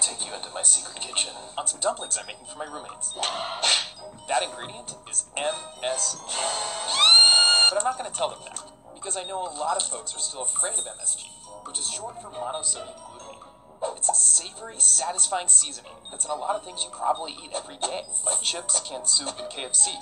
take you into my secret kitchen on some dumplings I'm making for my roommates. That ingredient is MSG. But I'm not going to tell them that, because I know a lot of folks are still afraid of MSG, which is short for monosodium glutamate. It's a savory, satisfying seasoning that's in a lot of things you probably eat every day, like chips, canned soup, and KFC.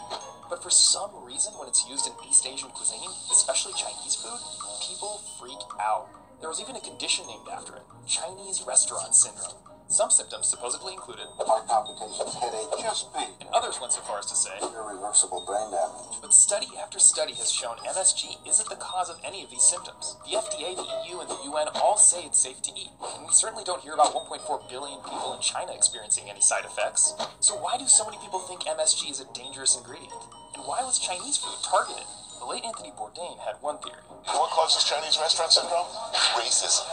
But for some reason, when it's used in East Asian cuisine, especially Chinese food, people freak out. There was even a condition named after it, Chinese restaurant syndrome. Some symptoms supposedly included heart palpitations, headache, chest pain, and others went so far as to say irreversible brain damage. But study after study has shown MSG isn't the cause of any of these symptoms. The FDA, the EU, and the UN all say it's safe to eat, and we certainly don't hear about 1.4 billion people in China experiencing any side effects. So why do so many people think MSG is a dangerous ingredient? And why was Chinese food targeted? The late Anthony Bourdain had one theory. You know what causes Chinese restaurant syndrome? Racism.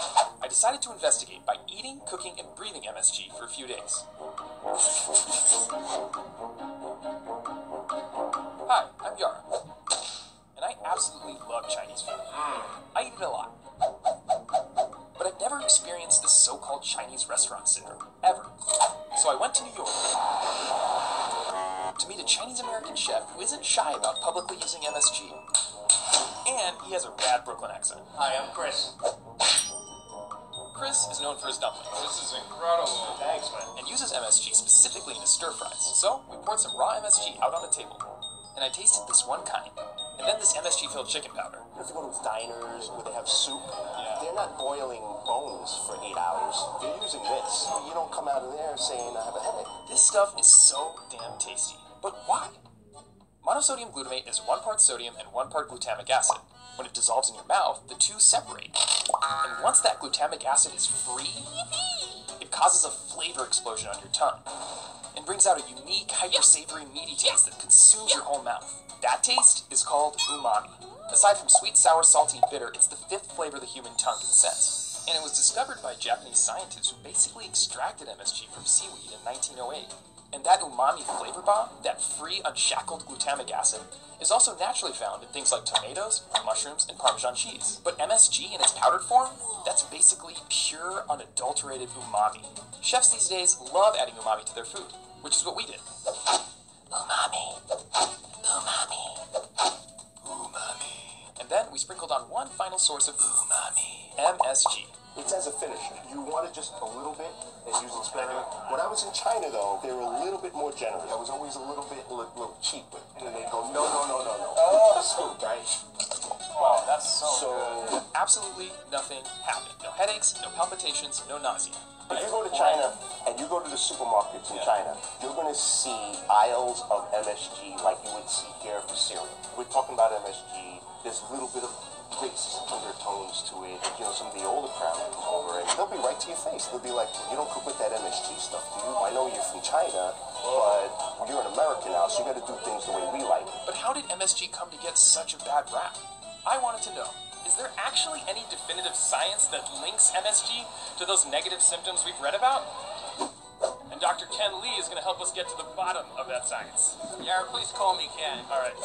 I decided to investigate by eating, cooking, and breathing MSG for a few days. Hi, I'm Yara, and I absolutely love Chinese food. I eat it a lot. But I've never experienced this so-called Chinese restaurant syndrome, ever. So I went to New York to meet a Chinese-American chef who isn't shy about publicly using MSG. And he has a rad Brooklyn accent. Hi, I'm Chris. Chris is known for his dumplings. This is incredible. Thanks, man. And uses MSG specifically in his stir-fries. So we poured some raw MSG out on a table. And I tasted this one kind. And then this MSG-filled chicken powder. You have to go to diners where they have soup. Yeah. They're not boiling bones for 8 hours. They're using this. You don't come out of there saying, I have a headache. This stuff is so damn tasty. But why? Monosodium glutamate is 1 part sodium and 1 part glutamic acid. When it dissolves in your mouth, the two separate. And once that glutamic acid is free, it causes a flavor explosion on your tongue and brings out a unique, hyper-savory, meaty taste that consumes your whole mouth. That taste is called umami. Aside from sweet, sour, salty, and bitter, it's the 5th flavor the human tongue can sense. And it was discovered by Japanese scientists who basically extracted MSG from seaweed in 1908. And that umami flavor bomb, that free, unshackled glutamic acid, is also naturally found in things like tomatoes, mushrooms, and Parmesan cheese. But MSG in its powdered form, that's basically pure, unadulterated umami. Chefs these days love adding umami to their food, which is what we did. Umami. Umami. Umami. And then we sprinkled on one final source of umami, MSG. It's as a finisher. You want it just a little bit and use it sparingly. When I was in China, though, they were a little bit more generous. I was always a little little cheap with it. And they go, no. Oh, scoop, right? Wow, that's so good. Absolutely nothing happened. No headaches, no palpitations, no nausea. If you go to China and you go to the supermarkets in China, you're going to see aisles of MSG like you would see here for cereal. We're talking about MSG. There's a little bit of racist undertones to it. You know, some of the older crowd comes over and they'll be right to your face. They'll be like, you don't cook with that MSG stuff, do you? I know you're from China, but you're an American now, so you got to do things the way we like it. But how did MSG come to get such a bad rap? I wanted to know, is there actually any definitive science that links MSG to those negative symptoms we've read about? And Dr. Ken Lee is going to help us get to the bottom of that science. Yara, please call me Ken. All right.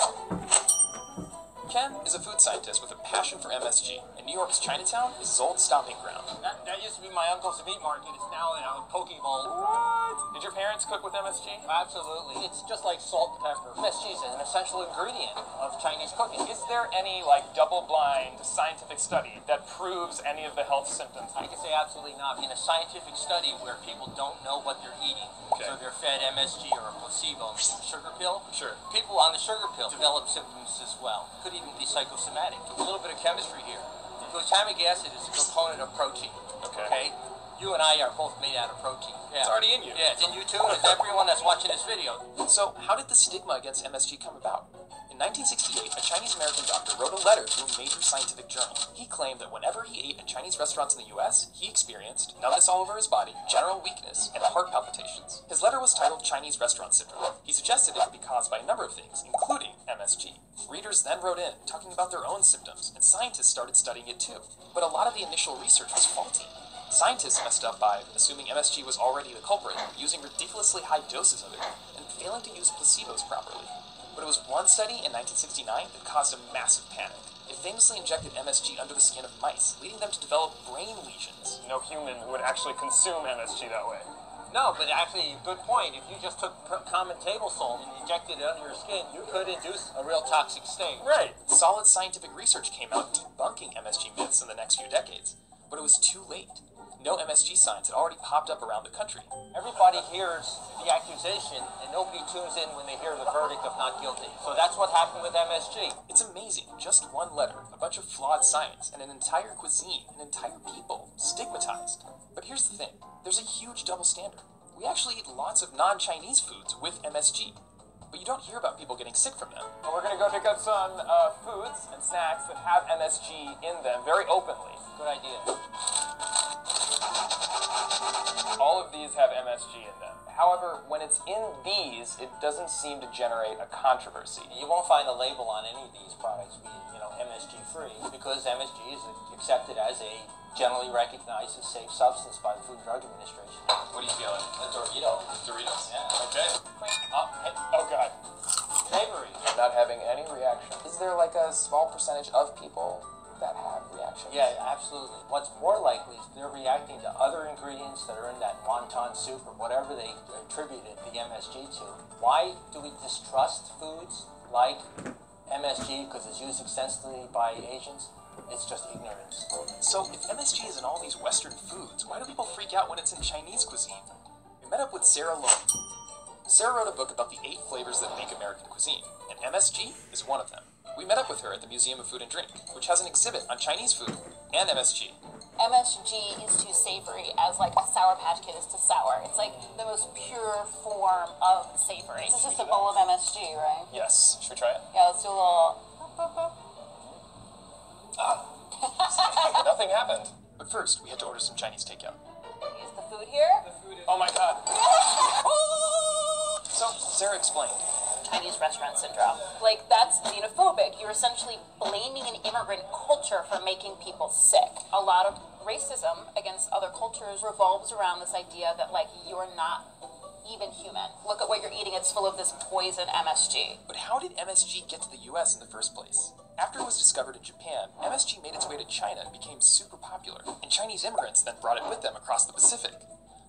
Ken is a food scientist with a passion for MSG, and New York's Chinatown is his old stomping ground. That used to be my uncle's meat market. It's now a poke bowl. What? Did your parents cook with MSG? Absolutely. It's just like salt and pepper. MSG is an essential ingredient of Chinese cooking. Is there any, double-blind scientific study that proves any of the health symptoms? I can say absolutely not. In a scientific study where people don't know what they're eating, so they're fed MSG or a placebo, sugar pill, Sure. people on the sugar pill develop symptoms as well. Could even be psychosomatic. A little bit of chemistry here. Glutamic acid is a component of protein. Okay? You and I are both made out of protein. Yeah. It's already in you. Yeah, it's in you too, and it's everyone that's watching this video. So, how did the stigma against MSG come about? In 1968, a Chinese-American doctor wrote a letter to a major scientific journal. He claimed that whenever he ate at Chinese restaurants in the U.S., he experienced numbness all over his body, general weakness, and heart palpitations. His letter was titled Chinese Restaurant Syndrome. He suggested it could be caused by a number of things, including MSG. Readers then wrote in, talking about their own symptoms, and scientists started studying it too. But a lot of the initial research was faulty. Scientists messed up by assuming MSG was already the culprit, using ridiculously high doses of it, and failing to use placebos properly. But it was one study in 1969 that caused a massive panic. It famously injected MSG under the skin of mice, leading them to develop brain lesions. No human would actually consume MSG that way. No, but actually, good point. If you just took common table salt and injected it under your skin, you could induce a real toxic stain. Right. Solid scientific research came out debunking MSG myths in the next few decades, but it was too late. No MSG signs had already popped up around the country. Everybody hears the accusation, and nobody tunes in when they hear the verdict of not guilty. So that's what happened with MSG. It's amazing. Just one letter, a bunch of flawed science, and an entire cuisine, an entire people, stigmatized. But here's the thing. There's a huge double standard. We actually eat lots of non-Chinese foods with MSG, but you don't hear about people getting sick from them. Well, we're going to go pick up some foods and snacks that have MSG in them very openly. Good idea. All of these have MSG in them. However, when it's in these, it doesn't seem to generate a controversy. You won't find a label on any of these products being, MSG free, because MSG is accepted as a generally recognized as safe substance by the Food and Drug Administration. What are you feeling? A Dorito. Doritos? Yeah. Okay. Oh God. Savory. Not having any reaction. Is there like a small percentage of people that have reactions? Yeah, absolutely. What's more likely is they're reacting to other ingredients that are in that wonton soup or whatever they attributed the MSG to. Why do we distrust foods like MSG because it's used extensively by Asians? It's just ignorance. So, if MSG is in all these Western foods, why do people freak out when it's in Chinese cuisine? We met up with Sarah Long. Sarah wrote a book about the 8 flavors that make American cuisine, and MSG is one of them. We met up with her at the Museum of Food and Drink, which has an exhibit on Chinese food and MSG. MSG is to savory as like a Sour Patch Kid is to sour. It's like the most pure form of savory. This is just a bowl of MSG, right? Yes. Should we try it? Yeah, let's do a little. Nothing happened. But first, we had to order some Chinese takeout. Is the food here? Oh my God. So, Sarah explained. Chinese restaurant syndrome. Like, that's xenophobic. You're essentially blaming an immigrant culture for making people sick. A lot of racism against other cultures revolves around this idea that, like, you're not even human. Look at what you're eating. It's full of this poison MSG. But how did MSG get to the US in the first place? After it was discovered in Japan, MSG made its way to China and became super popular, and Chinese immigrants then brought it with them across the Pacific.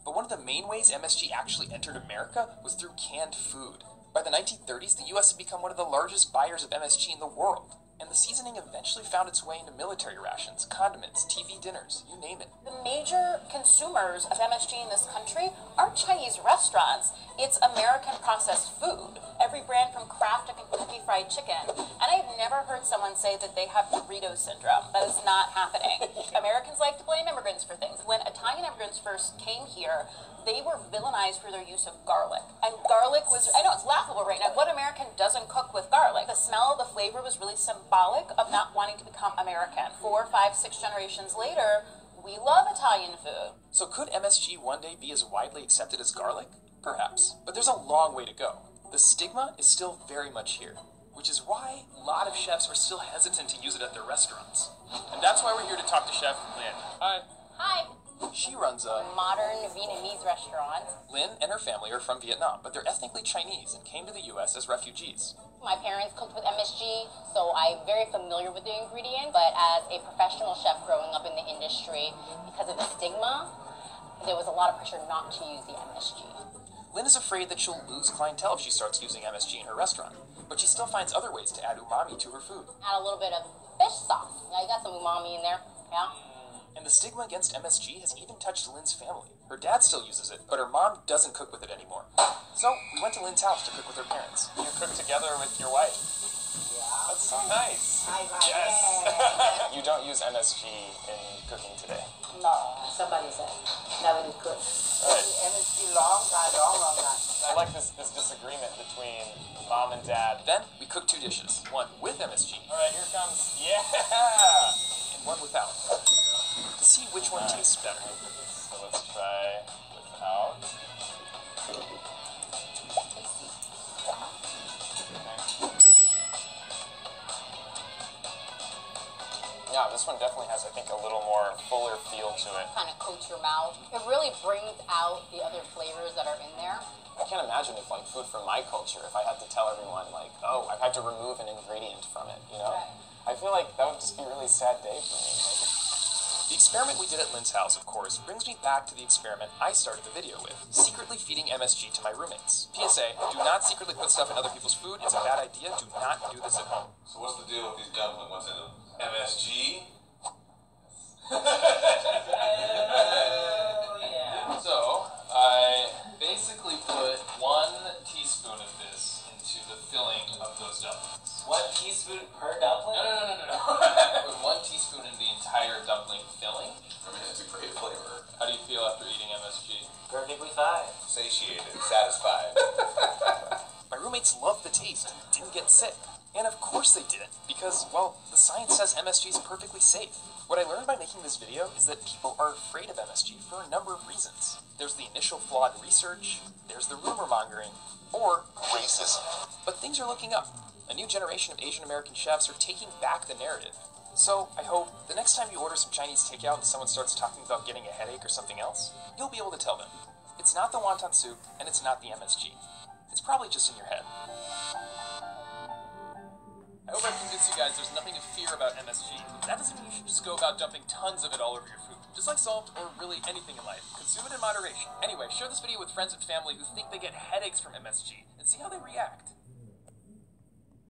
But one of the main ways MSG actually entered America was through canned food. By the 1930s, the US had become one of the largest buyers of MSG in the world, and the seasoning eventually found its way into military rations, condiments, TV dinners, you name it. The major consumers of MSG in this country aren't Chinese restaurants, it's American processed food. Every brand from Kraft to Kentucky Fried Chicken. And I've never heard someone say that they have Dorito syndrome. That is not happening. Americans like to blame immigrants for things. When Italian immigrants first came here, they were villainized for their use of garlic. And garlic was, I know it's laughable right now, what American doesn't cook with garlic? The smell, the flavor was really symbolic of not wanting to become American. 4, 5, 6 generations later, we love Italian food. So could MSG one day be as widely accepted as garlic? Perhaps. But there's a long way to go. The stigma is still very much here, which is why a lot of chefs are still hesitant to use it at their restaurants. And that's why we're here to talk to Chef Lynn. Hi. Hi. She runs a Modern Vietnamese restaurant. Lynn and her family are from Vietnam, but they're ethnically Chinese and came to the US as refugees. My parents cooked with MSG, so I'm very familiar with the ingredient, but as a professional chef growing up in the industry, because of the stigma, there was a lot of pressure not to use the MSG. Lynn is afraid that she'll lose clientele if she starts using MSG in her restaurant, but she still finds other ways to add umami to her food. Add a little bit of fish sauce. Now you got some umami in there, yeah? And the stigma against MSG has even touched Lynn's family. Her dad still uses it, but her mom doesn't cook with it anymore. So we went to Lynn's house to cook with her parents. You cook together with your wife. Yeah. That's so nice. Yes. You don't use MSG in cooking today. No, somebody said never did cook. Right. MSG long time. I like this disagreement between mom and dad. Then we cooked 2 dishes, one with MSG All right, here comes, yeah! and one without, to see which one tastes better. So let's try without. Yeah, Yeah, this one definitely has, I think, a little more fuller feel to it. Kind of coats your mouth. It really brings out the other flavors that are in there. I can't imagine if, like, food from my culture, if I had to tell everyone, like, oh, I've had to remove an ingredient from it, you know? I feel like that would just be a really sad day for me. The experiment we did at Lynn's house, of course, brings me back to the experiment I started the video with, secretly feeding MSG to my roommates. PSA, do not secretly put stuff in other people's food. It's a bad idea. Do not do this at home. So what's the deal with these dumplings? What's in them? MSG? So, I basically put 1 teaspoon of this into the filling of those dumplings. 1 teaspoon per dumpling? No. I put 1 teaspoon in the entire dumpling filling. I mean, it's a great flavor. How do you feel after eating MSG? Perfectly fine. Satiated, satisfied. My roommates loved the taste and didn't get sick. And of course they didn't, because, well, the science says MSG is perfectly safe. What I learned by making this video is that people are afraid of MSG for a number of reasons. There's the initial flawed research, there's the rumor mongering, or Racism. but things are looking up. A new generation of Asian American chefs are taking back the narrative. So, I hope the next time you order some Chinese takeout and someone starts talking about getting a headache or something else, you'll be able to tell them. It's not the wonton soup, and it's not the MSG. It's probably just in your head. I hope I've convinced you guys there's nothing to fear about MSG. That doesn't mean you should just go about dumping tons of it all over your food. Just like salt, or really anything in life, consume it in moderation. Anyway, share this video with friends and family who think they get headaches from MSG, and see how they react.